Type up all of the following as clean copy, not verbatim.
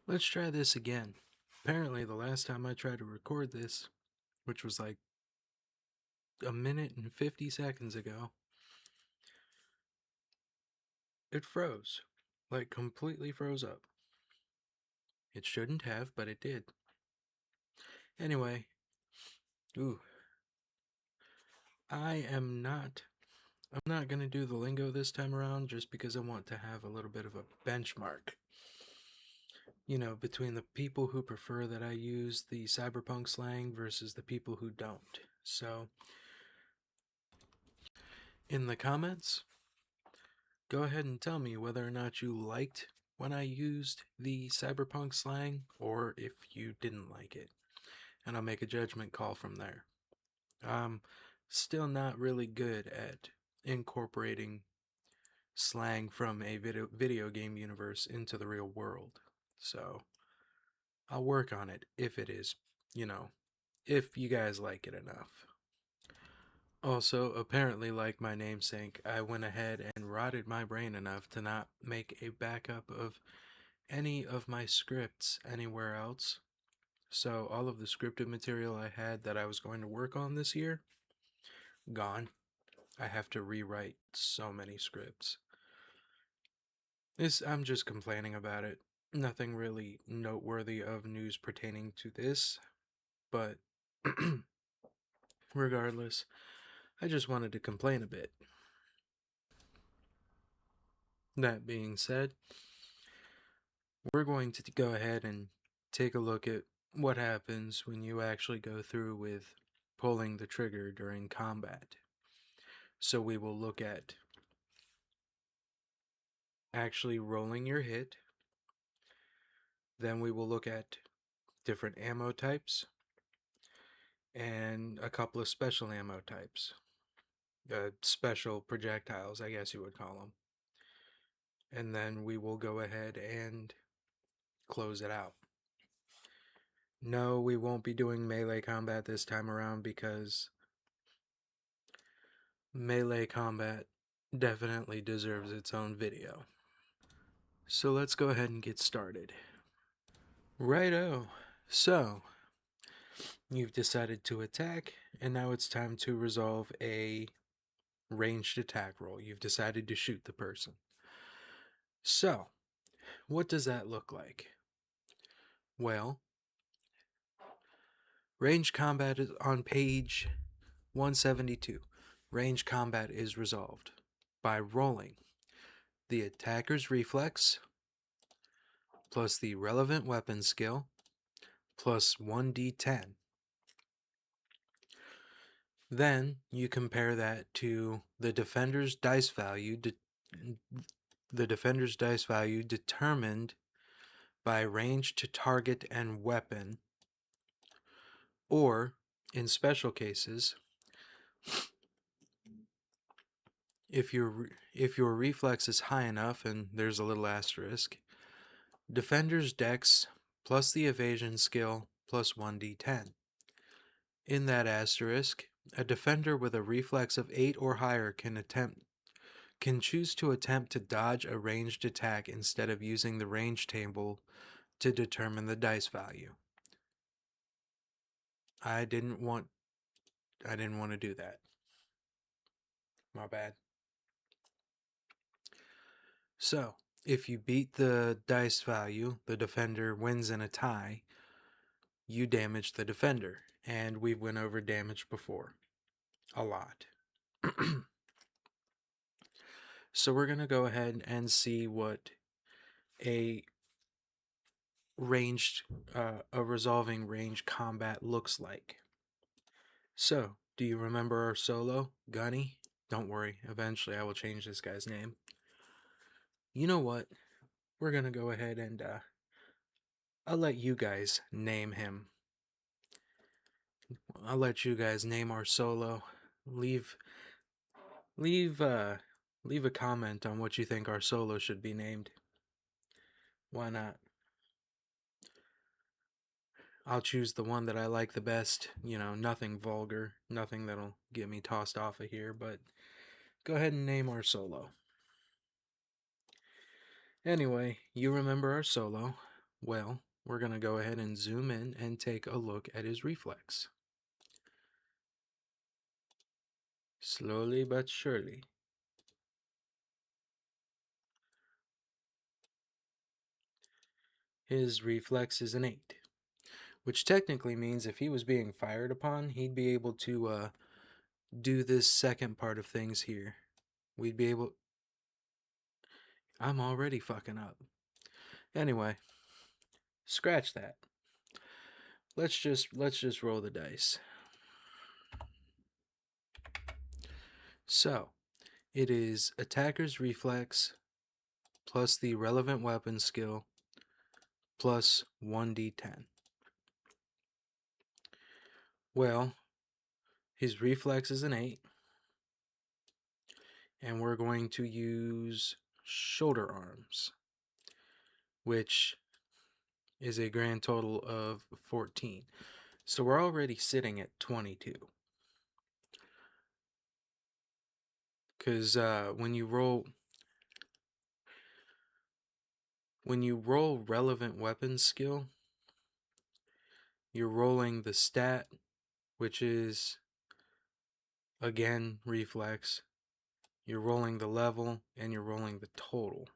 Let's try this again. Apparently, the last time I tried to record this, which was like a minute and 50 seconds ago, it froze. Like, completely froze up. It shouldn't have, but it did. Anyway, ooh, I'm not gonna do the lingo this time around just because I want to have a little bit of a benchmark. Between the people who prefer that I use the cyberpunk slang versus the people who don't. So, in the comments, go ahead and tell me whether or not you liked when I used the cyberpunk slang or if you didn't like it, and I'll make a judgment call from there. I'm still not really good at incorporating slang from a video game universe into the real world. So I'll work on it if it is, you know, if you guys like it enough. Also, apparently, like my namesake, I went ahead and rotted my brain enough to not make a backup of any of my scripts anywhere else. So all of the scripted material I had that I was going to work on this year, gone. I have to rewrite so many scripts. I'm just complaining about it. Nothing really noteworthy of news pertaining to this, but regardless, I just wanted to complain a bit. That being said, we're going to go ahead and take a look at what happens when you actually go through with pulling the trigger during combat. So we will look at actually rolling your hit, then we will look at different ammo types and a couple of special ammo types. Special projectiles, I guess you would call them. And then we will go ahead and close it out. No, we won't be doing melee combat this time around because melee combat definitely deserves its own video. So let's go ahead and get started. Righto. So, you've decided to attack, and now it's time to resolve a ranged attack roll. You've decided to shoot the person. So, what does that look like? Well, ranged combat is on page 172. Ranged combat is resolved by rolling the attacker's reflex plus the relevant weapon skill plus 1d10. Then you compare that to the defender's dice value determined by range to target and weapon, or in special cases, if your reflex is high enough, and there's a little asterisk, defender's dex plus the evasion skill plus 1d10. In that asterisk, a defender with a reflex of 8 or higher can choose to attempt to dodge a ranged attack instead of using the range table to determine the dice value. I didn't want to do that. My bad. So, if you beat the dice value, the defender wins in a tie, you damage the defender. And we went over damage before. A lot. So we're going to go ahead and see what a resolving range combat looks like. So, do you remember our solo, Gunny? Don't worry, eventually I will change this guy's name. You know what? We're gonna go ahead and I'll let you guys name him. I'll let you guys name our solo. Leave leave uh leave a comment on what you think our solo should be named. Why not? I'll choose the one that I like the best, nothing vulgar, nothing that'll get me tossed off of here, but go ahead and name our solo. Anyway, you remember our solo. Well, we're going to go ahead and zoom in and take a look at his reflex. Slowly but surely. His reflex is an 8, which technically means if he was being fired upon, he'd be able to do this second part of things here. We'd be able... I'm already fucking up. Anyway, scratch that. Let's just roll the dice. So, it is attacker's reflex plus the relevant weapon skill plus 1d10. Well, his reflex is an 8, and we're going to use shoulder arms, which is a grand total of 14. So we're already sitting at 22. Because when you roll relevant weapon skill, you're rolling the stat, which is again reflex. You're rolling the level, and you're rolling the total.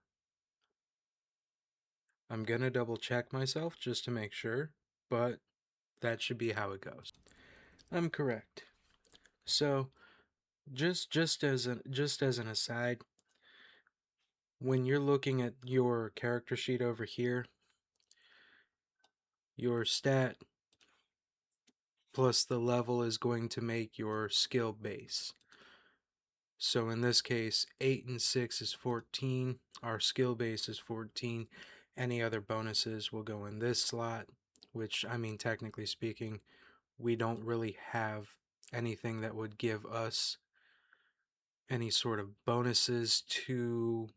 I'm gonna double check myself just to make sure, but that should be how it goes. I'm correct. So just as an aside, when you're looking at your character sheet over here, your stat plus the level is going to make your skill base. So in this case, 8 and 6 is 14. Our skill base is 14. Any other bonuses will go in this slot, which, I mean, technically speaking, we don't really have anything that would give us any sort of bonuses to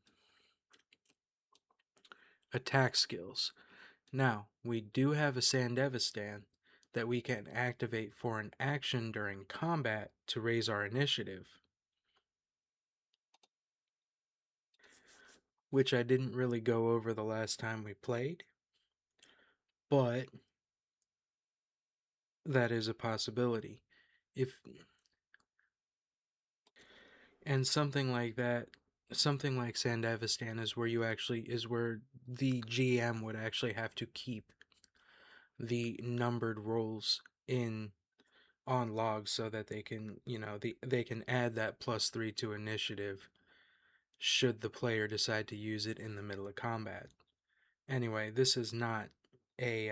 attack skills. Now, we do have a Sandevistan that we can activate for an action during combat to raise our initiative, which I didn't really go over the last time we played, but that is a possibility. And something like that, something like Sandevistan is where the GM would actually have to keep the numbered rolls in on logs so that they can, they can add that +3 to initiative should the player decide to use it in the middle of combat. Anyway, this is not a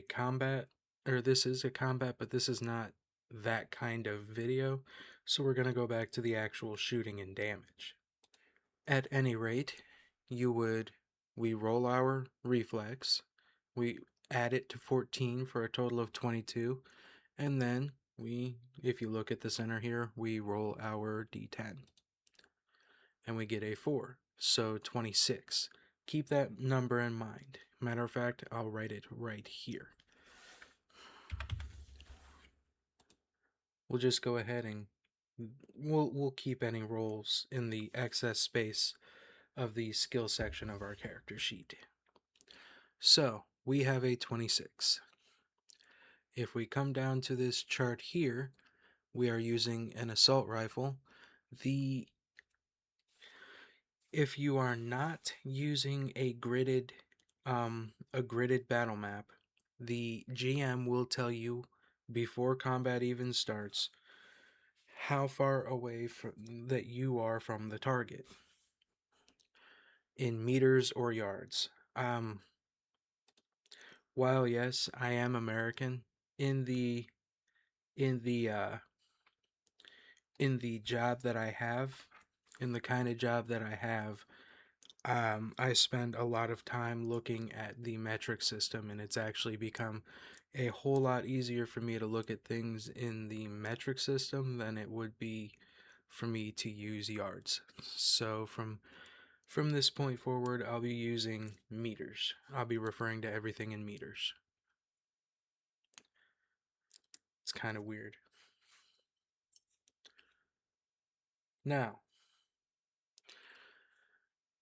combat, or this is a combat, but this is not that kind of video. So we're going to go back to the actual shooting and damage. At any rate, we roll our reflex, we add it to 14 for a total of 22, and then if you look at the center here, we roll our d10 and we get a 4, so 26. Keep that number in mind. Matter of fact, I'll write it right here. We'll just go ahead and we'll keep any rolls in the excess space of the skill section of our character sheet. So we have a 26. If we come down to this chart here, we are using an assault rifle. If you are not using a gridded battle map, the GM will tell you before combat even starts how far away that you are from the target in meters or yards. While yes, I am American, in the in the uh, in the job that I have, in the kind of job that I have, I spend a lot of time looking at the metric system, and it's actually become a whole lot easier for me to look at things in the metric system than it would be for me to use yards. So from this point forward, I'll be using meters. I'll be referring to everything in meters. It's kind of weird. Now,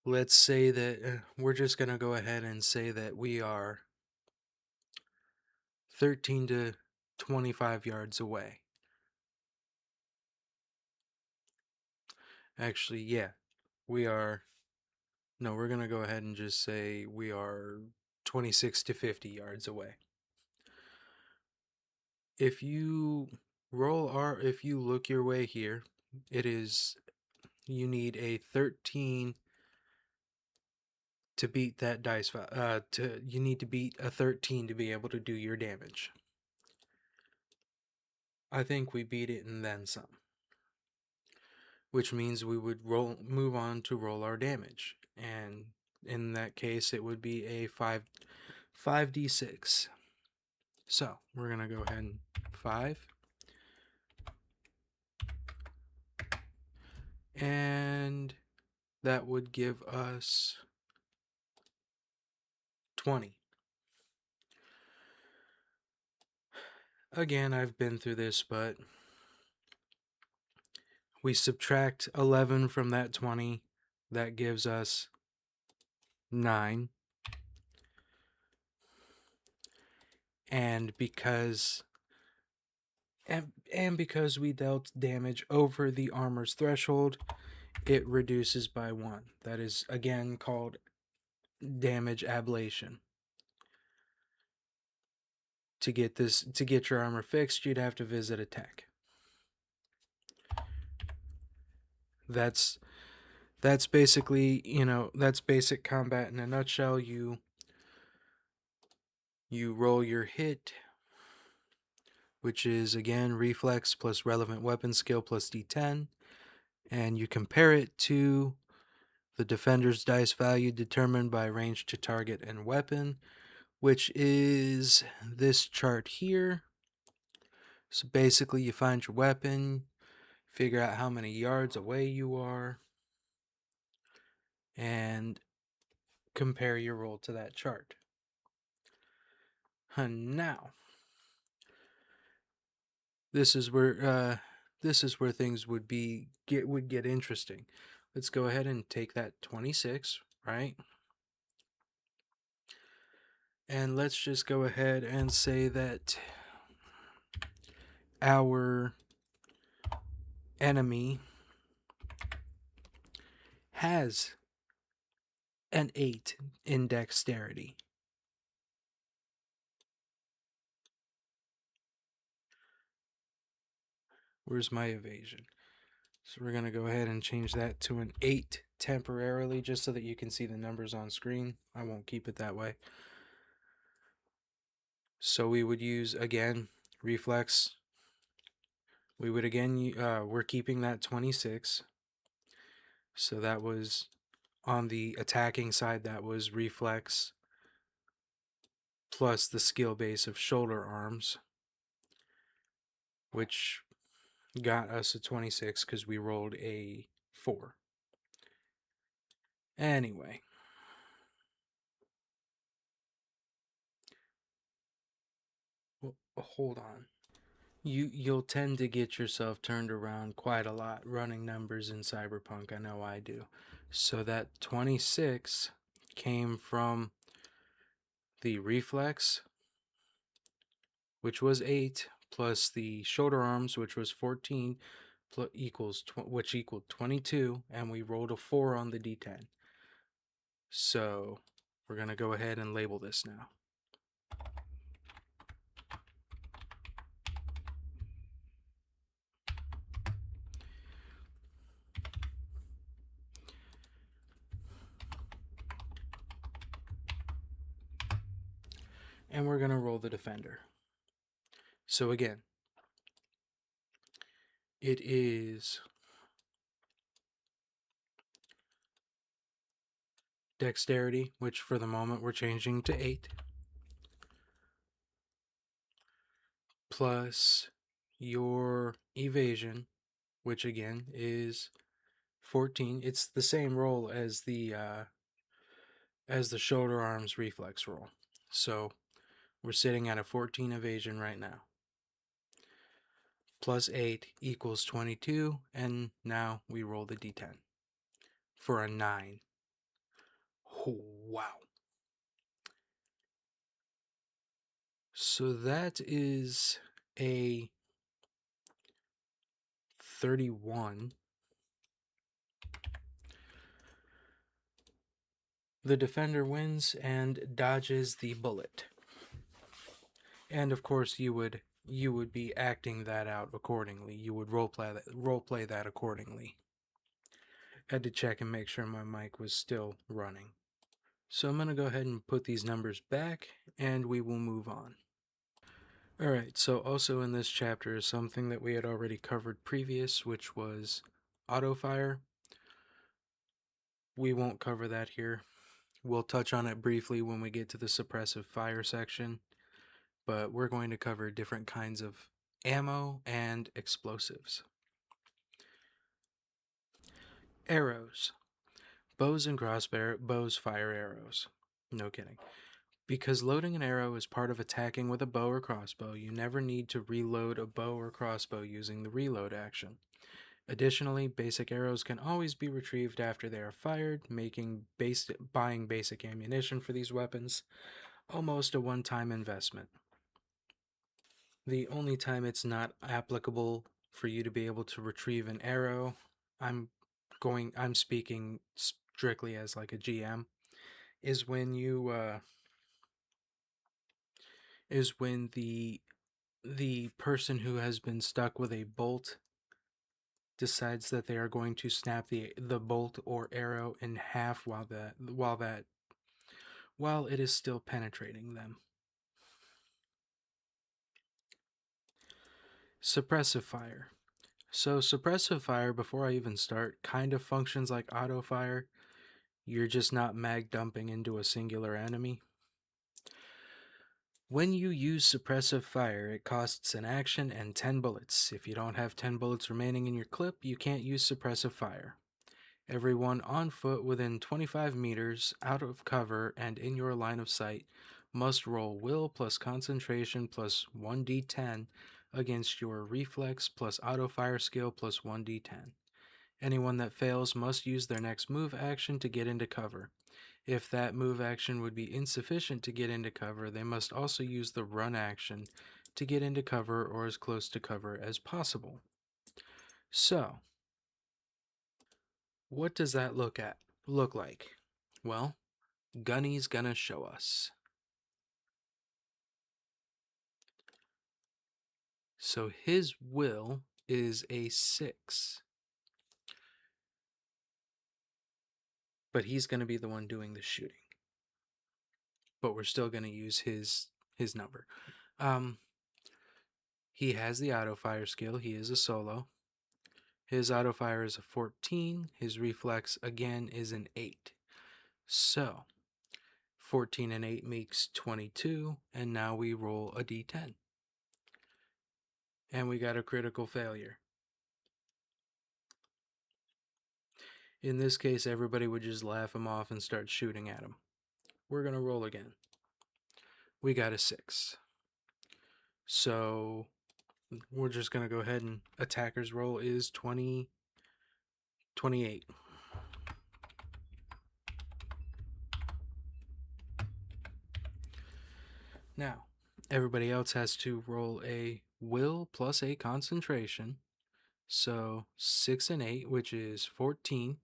let's say that we're just going to go ahead and say that we are 13 to 25 yards away. Actually, yeah, we are. No, we're going to go ahead and just say we are 26 to 50 yards away. If you if you look your way here, you need a 13 to beat that you need to beat a 13 to be able to do your damage. I think we beat it and then some, which means we would move on to roll our damage, and in that case it would be a 5d6. So we're gonna go ahead and 5, and that would give us 20. Again, I've been through this, but we subtract 11 from that 20, that gives us 9. And because we dealt damage over the armor's threshold, it reduces by 1. That is again called damage ablation. To get your armor fixed, you'd have to visit a tech. That's basically, that's basic combat in a nutshell. You roll your hit, which is again reflex plus relevant weapon skill plus d10, and you compare it to the defender's dice value determined by range to target and weapon, which is this chart here. So basically you find your weapon, figure out how many yards away you are, and compare your roll to that chart. Now, this is where things would get interesting. Let's go ahead and take that 26, right? And let's just go ahead and say that our enemy has an 8 in dexterity. Where's my evasion? So we're going to go ahead and change that to an 8 temporarily, just so that you can see the numbers on screen. I won't keep it that way. So we would use, again, reflex. We would again, we're keeping that 26. So that was, on the attacking side, that was reflex plus the skill base of shoulder arms, which got us a 26 because we rolled a 4. Anyway, well, hold on. You'll tend to get yourself turned around quite a lot running numbers in Cyberpunk. I know I do. So that 26 came from the reflex, which was 8, plus the shoulder arms, which was 14, which equaled 22, and we rolled a 4 on the d10. So we're going to go ahead and label this now. And we're going to roll the defender. So again, it is dexterity, which for the moment we're changing to 8, plus your evasion, which again is 14. It's the same roll as the shoulder arms reflex roll. So we're sitting at a 14 evasion right now. Plus 8 equals 22, and now we roll the d10 for a 9. Oh, wow. So that is a 31. The defender wins and dodges the bullet. And of course you would be acting that out accordingly. You would role play that accordingly. Had to check and make sure my mic was still running. So I'm going to go ahead and put these numbers back and we will move on. Alright, so also in this chapter is something that we had already covered previous, which was auto fire. We won't cover that here. We'll touch on it briefly when we get to the suppressive fire section, but we're going to cover different kinds of ammo and explosives. Arrows. Bows and bows fire arrows. No kidding. Because loading an arrow is part of attacking with a bow or crossbow, you never need to reload a bow or crossbow using the reload action. Additionally, basic arrows can always be retrieved after they are fired, making buying basic ammunition for these weapons almost a one-time investment. The only time it's not applicable for you to be able to retrieve an arrow, I'm speaking strictly as like a GM, is when the person who has been stuck with a bolt decides that they are going to snap the bolt or arrow in half while it is still penetrating them. Suppressive fire. So suppressive fire, before I even start, kind of functions like auto fire. You're just not mag dumping into a singular enemy. When you use suppressive fire, it costs an action and 10 bullets. If you don't have 10 bullets remaining in your clip, you can't use suppressive fire. Everyone on foot within 25 meters out of cover and in your line of sight must roll will plus concentration plus 1d10 against your reflex plus auto fire skill plus 1d10. Anyone that fails must use their next move action to get into cover. If that move action would be insufficient to get into cover, they must also use the run action to get into cover or as close to cover as possible. So, what does that look like? Well, Gunny's gonna show us. So his will is a 6. But he's gonna be the one doing the shooting. But we're still gonna use his number. He has the auto fire skill. He is a solo. His auto fire is a 14. His reflex again is an 8. So 14 and 8 makes 22, and now we roll a d10. And we got a critical failure. In this case, everybody would just laugh him off and start shooting at him. We're going to roll again. We got a 6. So we're just going to go ahead and attacker's roll is 28. Now, everybody else has to roll a will plus a concentration. So 6 and 8, which is 14.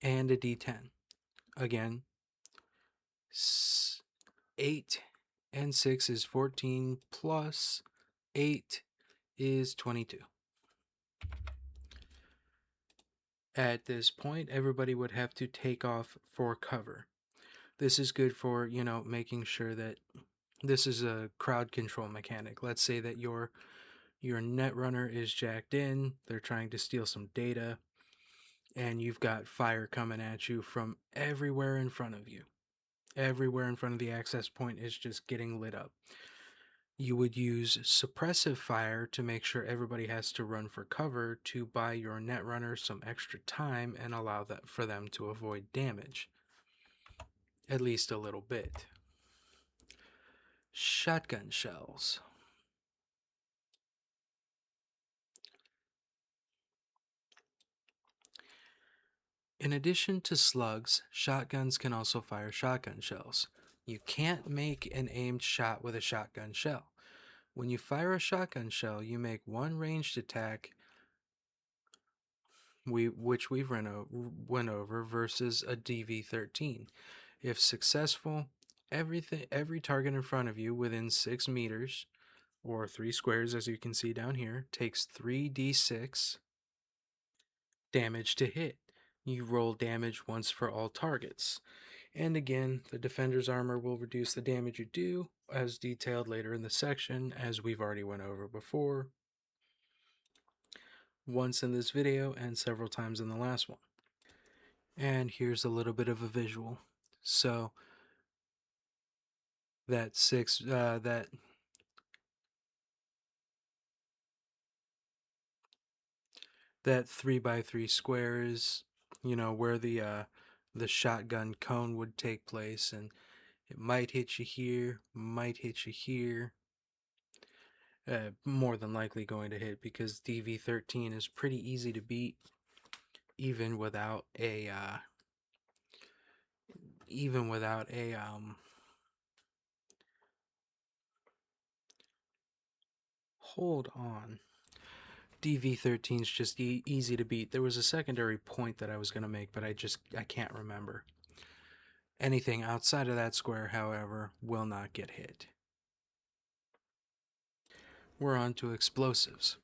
And a d10. Again, 8 and 6 is 14 plus 8 is 22. At this point, everybody would have to take off for cover. This is good for, making sure that this is a crowd control mechanic. Let's say that your net runner is jacked in, they're trying to steal some data, and you've got fire coming at you from everywhere in front of you. Everywhere in front of the access point is just getting lit up. You would use suppressive fire to make sure everybody has to run for cover to buy your netrunner some extra time and allow that for them to avoid damage. At least a little bit. Shotgun shells. In addition to slugs, shotguns can also fire shotgun shells. You can't make an aimed shot with a shotgun shell. When you fire a shotgun shell, you make one ranged attack, which we've went over, versus a DV-13. If successful, every target in front of you within 6 meters, or 3 squares as you can see down here, takes 3d6 damage to hit. You roll damage once for all targets. And again, the defender's armor will reduce the damage you do, as detailed later in the section, as we've already went over before, once in this video and several times in the last one. And here's a little bit of a visual. So that that 3x3 square is, where the shotgun cone would take place, and it might hit you here, might hit you here. More than likely going to hit, because DV-13 is pretty easy to beat, even without a hold on. DV-13 is just easy to beat. There was a secondary point that I was going to make, but I can't remember. Anything outside of that square, however, will not get hit. We're on to explosives.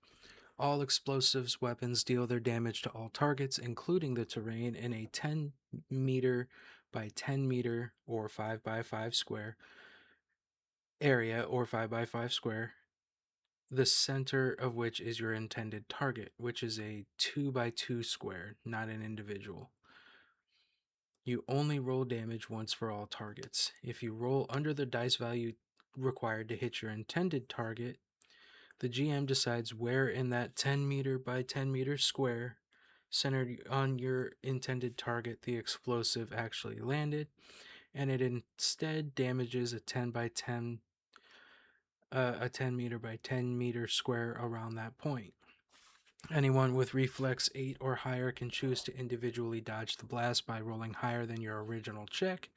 All explosives weapons deal their damage to all targets, including the terrain, in a 10 meter by 10 meter or 5 by 5 square area, or 5 by 5 square, the center of which is your intended target, which is a 2 by 2 square, not an individual. You only roll damage once for all targets. If you roll under the dice value required to hit your intended target, the GM decides where in that 10 meter by 10 meter square centered on your intended target the explosive actually landed, and it instead damages a 10 meter by 10 meter square around that point. Anyone with reflex 8 or higher can choose to individually dodge the blast by rolling higher than your original check,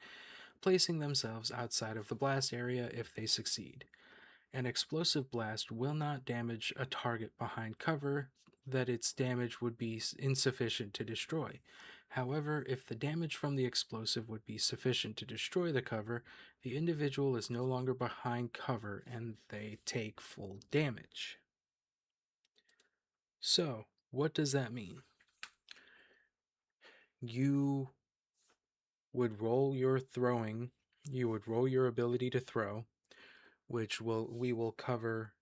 placing themselves outside of the blast area if they succeed. An explosive blast will not damage a target behind cover that its damage would be insufficient to destroy. However, if the damage from the explosive would be sufficient to destroy the cover, the individual is no longer behind cover and they take full damage. So, what does that mean? You would roll your ability to throw, which we will cover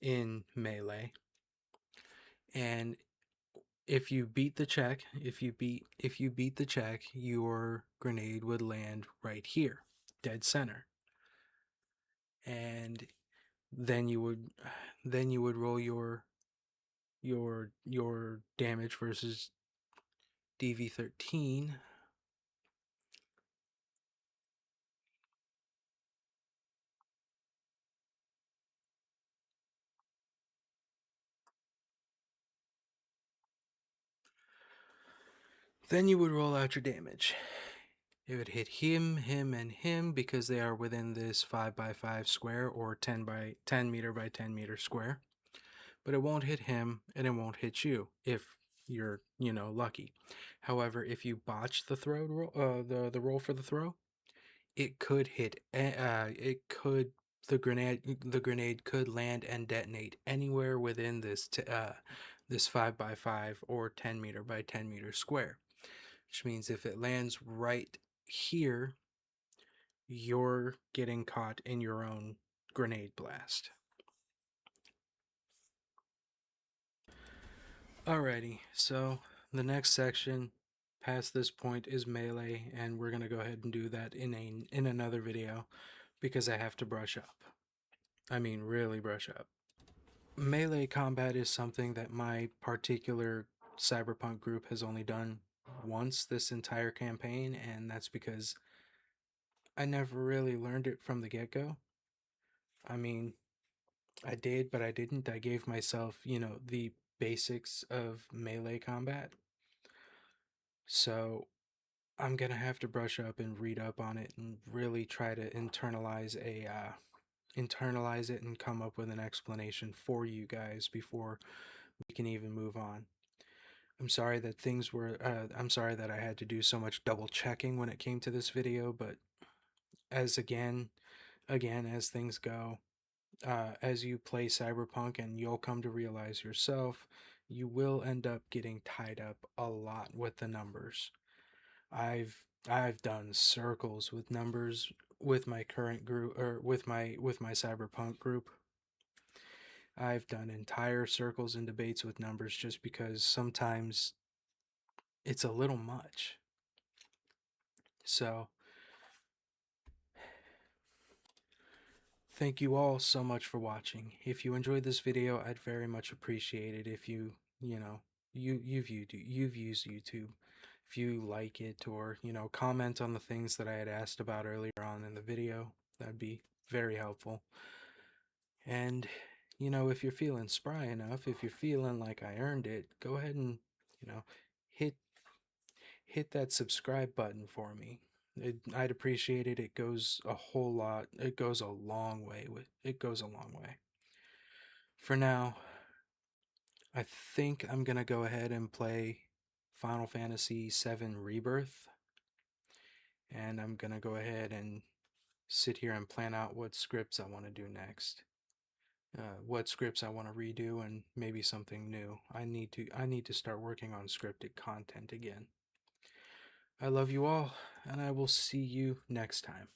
in melee. And if you beat the check, your grenade would land right here, dead center. And then you would roll your damage versus DV-13. Then you would roll out your damage. It would hit him, him, and him, because they are within this 5 by 5 square, or 10 by 10 meter by 10 meter square. But it won't hit him, and it won't hit you if you're, lucky. However, if you botch the the roll for the throw, it could hit. The grenade could land and detonate anywhere within this 5 by 5 or 10 meter by 10 meter square. Which means if it lands right here, you're getting caught in your own grenade blast. Alrighty, so the next section past this point is melee, and we're going to go ahead and do that in another video, because I have to brush up. I mean, really brush up. Melee combat is something that my particular cyberpunk group has only done once this entire campaign, and that's because I never really learned it from the get-go. I mean, I did, but I didn't. I gave myself, the basics of melee combat. So I'm gonna have to brush up and read up on it and really try to internalize it and come up with an explanation for you guys before we can even move on. I'm sorry that I had to do so much double checking when it came to this video, but as again, as things go, as you play Cyberpunk and you'll come to realize yourself, you will end up getting tied up a lot with the numbers. I've done circles with numbers with my current group or with my Cyberpunk group. I've done entire circles and debates with numbers just because sometimes it's a little much. So, thank you all so much for watching. If you enjoyed this video, I'd very much appreciate it if you've used YouTube. If you like it or, comment on the things that I had asked about earlier on in the video, that'd be very helpful. And, if you're feeling spry enough, if you're feeling like I earned it, go ahead and, hit hit that subscribe button for me. I'd appreciate it. It goes a whole lot. It goes a long way. It goes a long way. For now, I think I'm gonna go ahead and play Final Fantasy VII Rebirth, and I'm gonna go ahead and sit here and plan out what scripts I want to do next. What scripts I want to redo, and maybe something new. I need to start working on scripted content again. I love you all, and I will see you next time.